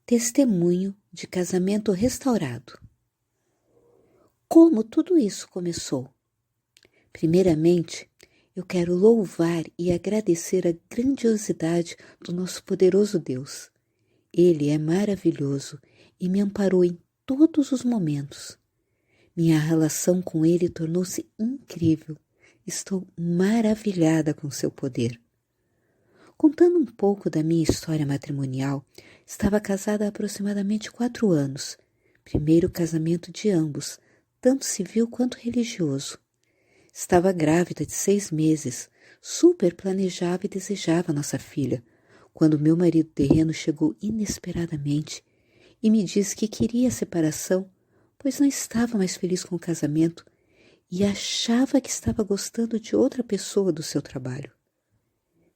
Testemunho de casamento restaurado. Como tudo isso começou? Primeiramente, eu quero louvar e agradecer a grandiosidade do nosso poderoso Deus. Ele é maravilhoso e me amparou em todos os momentos. Minha relação com Ele tornou-se incrível. Estou maravilhada com seu poder. Contando um pouco da minha história matrimonial, estava casada há aproximadamente 4 anos. Primeiro casamento de ambos, tanto civil quanto religioso. Estava grávida de 6 meses, super planejava e desejava nossa filha, quando meu marido terreno chegou inesperadamente e me disse que queria a separação, pois não estava mais feliz com o casamento e achava que estava gostando de outra pessoa do seu trabalho.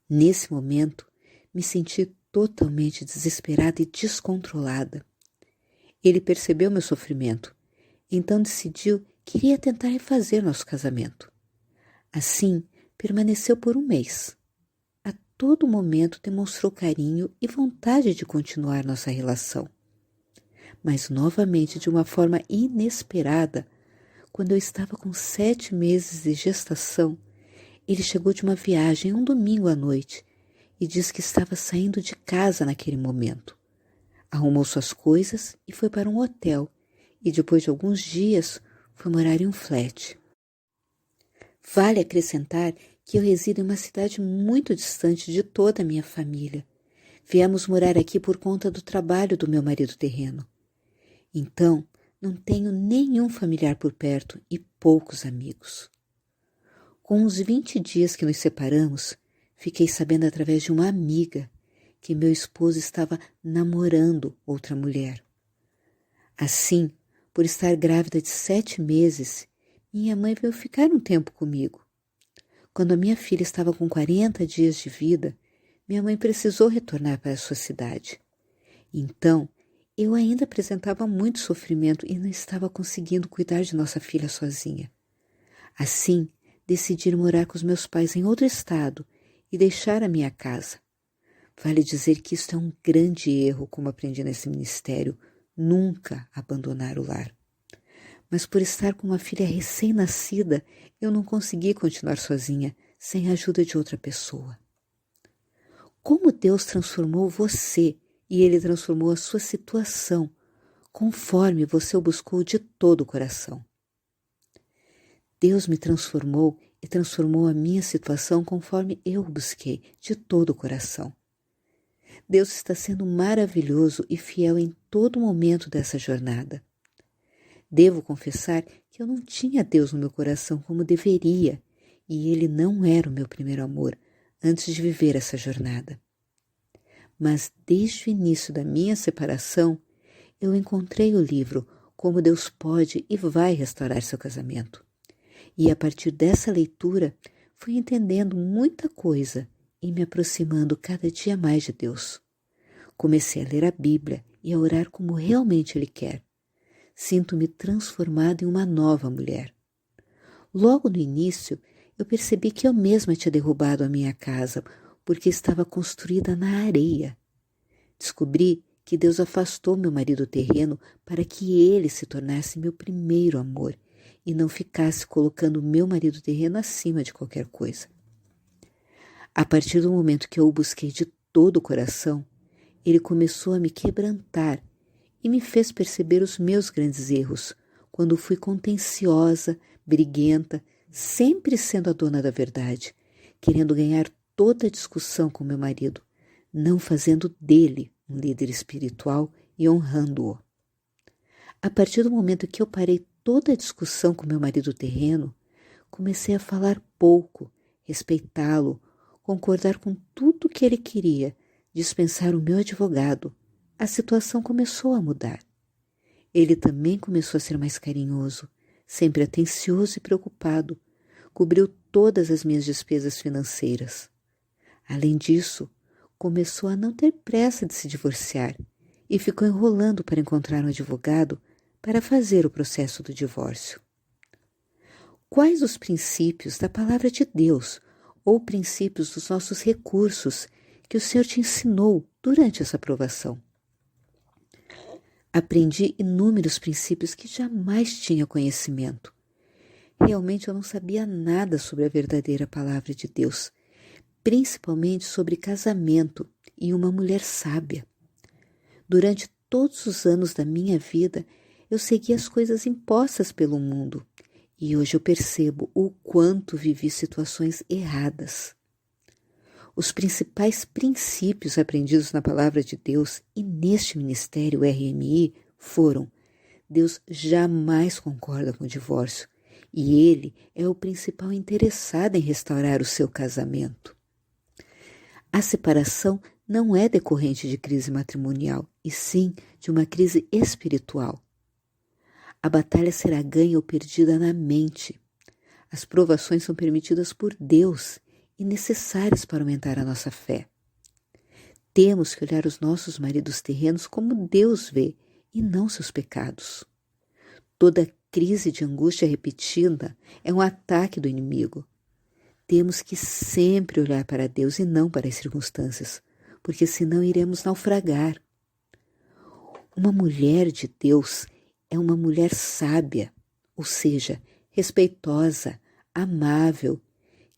Nesse momento, me senti totalmente desesperada e descontrolada. Ele percebeu meu sofrimento, então decidiu que iria tentar refazer nosso casamento. Assim, permaneceu por 1 mês. A todo momento demonstrou carinho e vontade de continuar nossa relação. Mas novamente, de uma forma inesperada, quando eu estava com 7 meses de gestação, ele chegou de uma viagem um domingo à noite e disse que estava saindo de casa naquele momento. Arrumou suas coisas e foi para um hotel e depois de alguns dias foi morar em um flat. Vale acrescentar que eu resido em uma cidade muito distante de toda a minha família. Viemos morar aqui por conta do trabalho do meu marido terreno. Então, não tenho nenhum familiar por perto e poucos amigos. Com uns 20 dias que nos separamos, fiquei sabendo através de uma amiga que meu esposo estava namorando outra mulher. Assim, por estar grávida de 7 meses, minha mãe veio ficar um tempo comigo. Quando a minha filha estava com 40 dias de vida, minha mãe precisou retornar para a sua cidade. Então, eu ainda apresentava muito sofrimento e não estava conseguindo cuidar de nossa filha sozinha. Assim, decidi ir morar com os meus pais em outro estado e deixar a minha casa. Vale dizer que isso é um grande erro, como aprendi nesse ministério, nunca abandonar o lar. Mas por estar com uma filha recém-nascida, eu não consegui continuar sozinha, sem a ajuda de outra pessoa. Como Deus transformou você e Ele transformou a sua situação, conforme você o buscou de todo o coração. Deus me transformou e transformou a minha situação conforme eu o busquei de todo o coração. Deus está sendo maravilhoso e fiel em todo momento dessa jornada. Devo confessar que eu não tinha Deus no meu coração como deveria, e Ele não era o meu primeiro amor antes de viver essa jornada. Mas desde o início da minha separação, eu encontrei o livro Como Deus Pode e Vai Restaurar Seu Casamento. E a partir dessa leitura, fui entendendo muita coisa e me aproximando cada dia mais de Deus. Comecei a ler a Bíblia e a orar como realmente Ele quer. Sinto-me transformada em uma nova mulher. Logo no início, eu percebi que eu mesma tinha derrubado a minha casa, porque estava construída na areia. Descobri que Deus afastou meu marido terreno para que ele se tornasse meu primeiro amor e não ficasse colocando meu marido terreno acima de qualquer coisa. A partir do momento que eu o busquei de todo o coração, ele começou a me quebrantar e me fez perceber os meus grandes erros, quando fui contenciosa, briguenta, sempre sendo a dona da verdade, querendo ganhar toda a discussão com meu marido, não fazendo dele um líder espiritual e honrando-o. A partir do momento que eu parei toda a discussão com meu marido terreno, comecei a falar pouco, respeitá-lo, concordar com tudo que ele queria, dispensar o meu advogado. A situação começou a mudar. Ele também começou a ser mais carinhoso, sempre atencioso e preocupado, cobriu todas as minhas despesas financeiras. Além disso, começou a não ter pressa de se divorciar e ficou enrolando para encontrar um advogado para fazer o processo do divórcio. Quais os princípios da palavra de Deus ou princípios dos nossos recursos que o Senhor te ensinou durante essa provação? Aprendi inúmeros princípios que jamais tinha conhecimento. Realmente eu não sabia nada sobre a verdadeira palavra de Deus, principalmente sobre casamento e uma mulher sábia. Durante todos os anos da minha vida, eu segui as coisas impostas pelo mundo e hoje eu percebo o quanto vivi situações erradas. Os principais princípios aprendidos na palavra de Deus e neste ministério RMI foram: Deus jamais concorda com o divórcio e Ele é o principal interessado em restaurar o seu casamento. A separação não é decorrente de crise matrimonial, e sim de uma crise espiritual. A batalha será ganha ou perdida na mente. As provações são permitidas por Deus e necessárias para aumentar a nossa fé. Temos que olhar os nossos maridos terrenos como Deus vê e não seus pecados. Toda crise de angústia repetida é um ataque do inimigo. Temos que sempre olhar para Deus e não para as circunstâncias, porque senão iremos naufragar. Uma mulher de Deus é uma mulher sábia, ou seja, respeitosa, amável,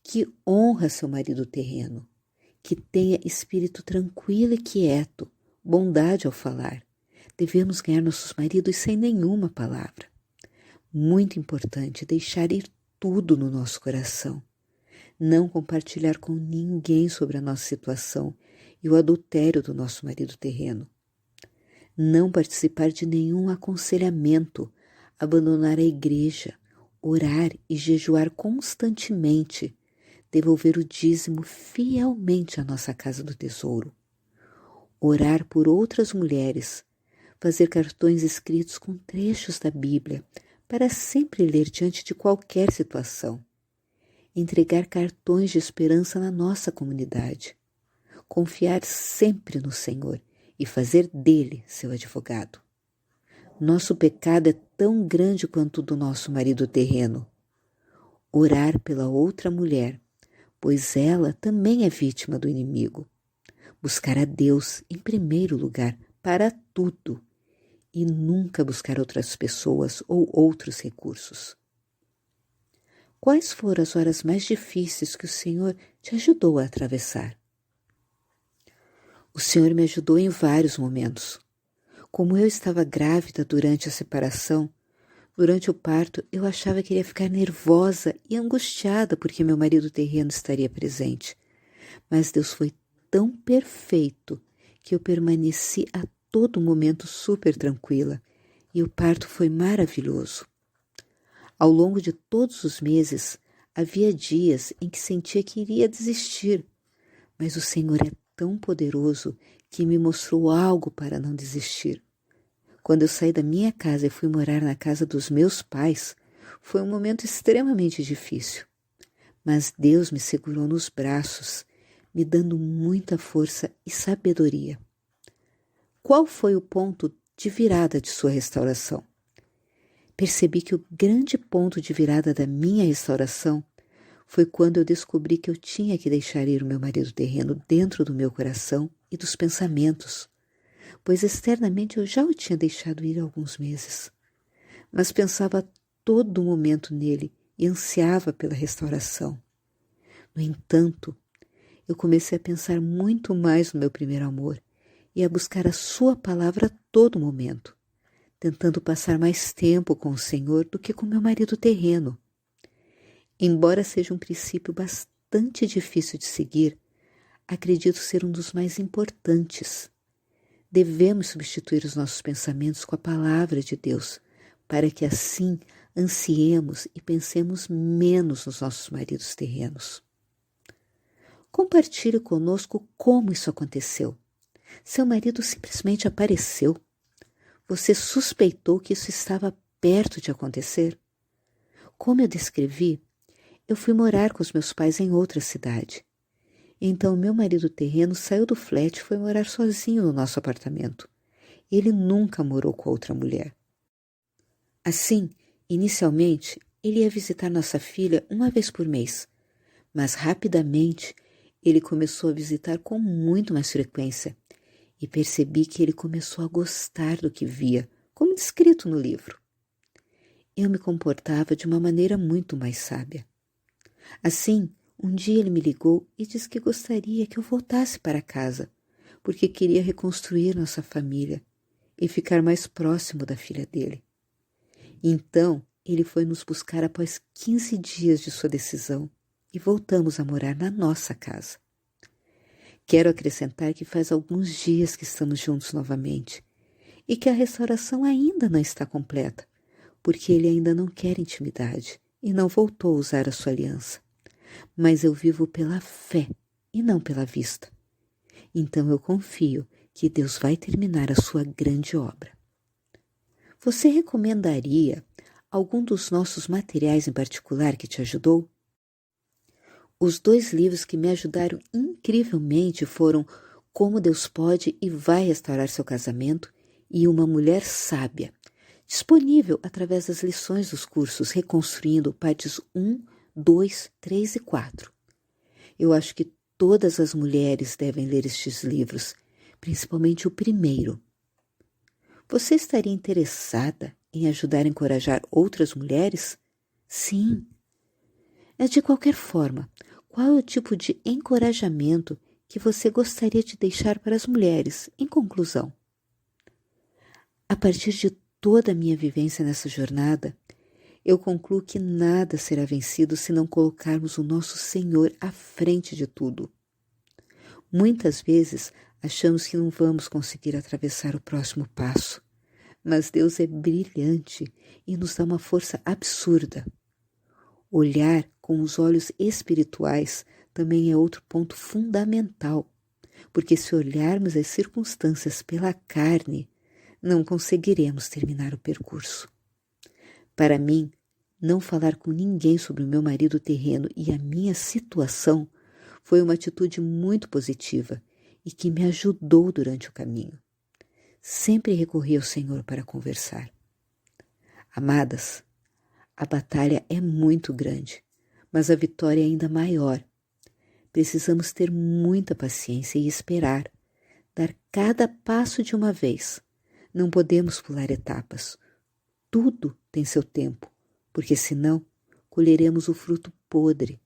que honra seu marido terreno, que tenha espírito tranquilo e quieto, bondade ao falar. Devemos ganhar nossos maridos sem nenhuma palavra. Muito importante deixar ir tudo no nosso coração. Não compartilhar com ninguém sobre a nossa situação e o adultério do nosso marido terreno. Não participar de nenhum aconselhamento, abandonar a igreja, orar e jejuar constantemente, devolver o dízimo fielmente à nossa casa do tesouro, orar por outras mulheres, fazer cartões escritos com trechos da Bíblia para sempre ler diante de qualquer situação, entregar cartões de esperança na nossa comunidade, confiar sempre no Senhor e fazer dele seu advogado. Nosso pecado é tão grande quanto o do nosso marido terreno. Orar pela outra mulher, pois ela também é vítima do inimigo. Buscar a Deus em primeiro lugar para tudo e nunca buscar outras pessoas ou outros recursos. Quais foram as horas mais difíceis que o Senhor te ajudou a atravessar? O Senhor me ajudou em vários momentos. Como eu estava grávida durante a separação, durante o parto eu achava que iria ficar nervosa e angustiada porque meu marido terreno estaria presente. Mas Deus foi tão perfeito que eu permaneci a todo momento super tranquila e o parto foi maravilhoso. Ao longo de todos os meses, havia dias em que sentia que iria desistir, mas o Senhor é tão poderoso que me mostrou algo para não desistir. Quando eu saí da minha casa e fui morar na casa dos meus pais, foi um momento extremamente difícil. Mas Deus me segurou nos braços, me dando muita força e sabedoria. Qual foi o ponto de virada de sua restauração? Percebi que o grande ponto de virada da minha restauração foi quando eu descobri que eu tinha que deixar ir o meu marido terreno dentro do meu coração e dos pensamentos, pois externamente eu já o tinha deixado ir há alguns meses, mas pensava a todo momento nele e ansiava pela restauração. No entanto, eu comecei a pensar muito mais no meu primeiro amor e a buscar a sua palavra a todo momento, tentando passar mais tempo com o Senhor do que com meu marido terreno. Embora seja um princípio bastante difícil de seguir, acredito ser um dos mais importantes. Devemos substituir os nossos pensamentos com a palavra de Deus, para que assim ansiemos e pensemos menos nos nossos maridos terrenos. Compartilhe conosco como isso aconteceu. Seu marido simplesmente apareceu. Você suspeitou que isso estava perto de acontecer? Como eu descrevi, eu fui morar com os meus pais em outra cidade. Então meu marido terreno saiu do flat e foi morar sozinho no nosso apartamento. Ele nunca morou com outra mulher. Assim, inicialmente, ele ia visitar nossa filha uma vez por mês, mas rapidamente ele começou a visitar com muito mais frequência e percebi que ele começou a gostar do que via, como descrito no livro. Eu me comportava de uma maneira muito mais sábia. Assim, um dia ele me ligou e disse que gostaria que eu voltasse para casa, porque queria reconstruir nossa família e ficar mais próximo da filha dele. Então, ele foi nos buscar após 15 dias de sua decisão e voltamos a morar na nossa casa. Quero acrescentar que faz alguns dias que estamos juntos novamente e que a restauração ainda não está completa, porque ele ainda não quer intimidade e não voltou a usar a sua aliança. Mas eu vivo pela fé e não pela vista. Então eu confio que Deus vai terminar a sua grande obra. Você recomendaria algum dos nossos materiais em particular que te ajudou? Os 2 livros que me ajudaram incrivelmente foram Como Deus Pode e Vai Restaurar Seu Casamento e Uma Mulher Sábia, disponível através das lições dos cursos Reconstruindo partes 1, 2, 3 e 4. Eu acho que todas as mulheres devem ler estes livros, principalmente o primeiro. Você estaria interessada em ajudar a encorajar outras mulheres? Sim. De qualquer forma, qual é o tipo de encorajamento que você gostaria de deixar para as mulheres, em conclusão? A partir de toda a minha vivência nessa jornada, eu concluo que nada será vencido se não colocarmos o nosso Senhor à frente de tudo. Muitas vezes achamos que não vamos conseguir atravessar o próximo passo, mas Deus é brilhante e nos dá uma força absurda. Olhar com os olhos espirituais também é outro ponto fundamental, porque se olharmos as circunstâncias pela carne, não conseguiremos terminar o percurso. Para mim, não falar com ninguém sobre o meu marido terreno e a minha situação foi uma atitude muito positiva e que me ajudou durante o caminho. Sempre recorri ao Senhor para conversar. Amadas, a batalha é muito grande, mas a vitória é ainda maior. Precisamos ter muita paciência e esperar, dar cada passo de uma vez. Não podemos pular etapas. Tudo tem seu tempo, porque senão colheremos o fruto podre.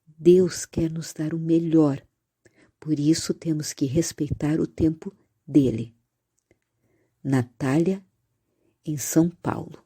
Deus quer nos dar o melhor, por isso temos que respeitar o tempo dele. Natália, em São Paulo.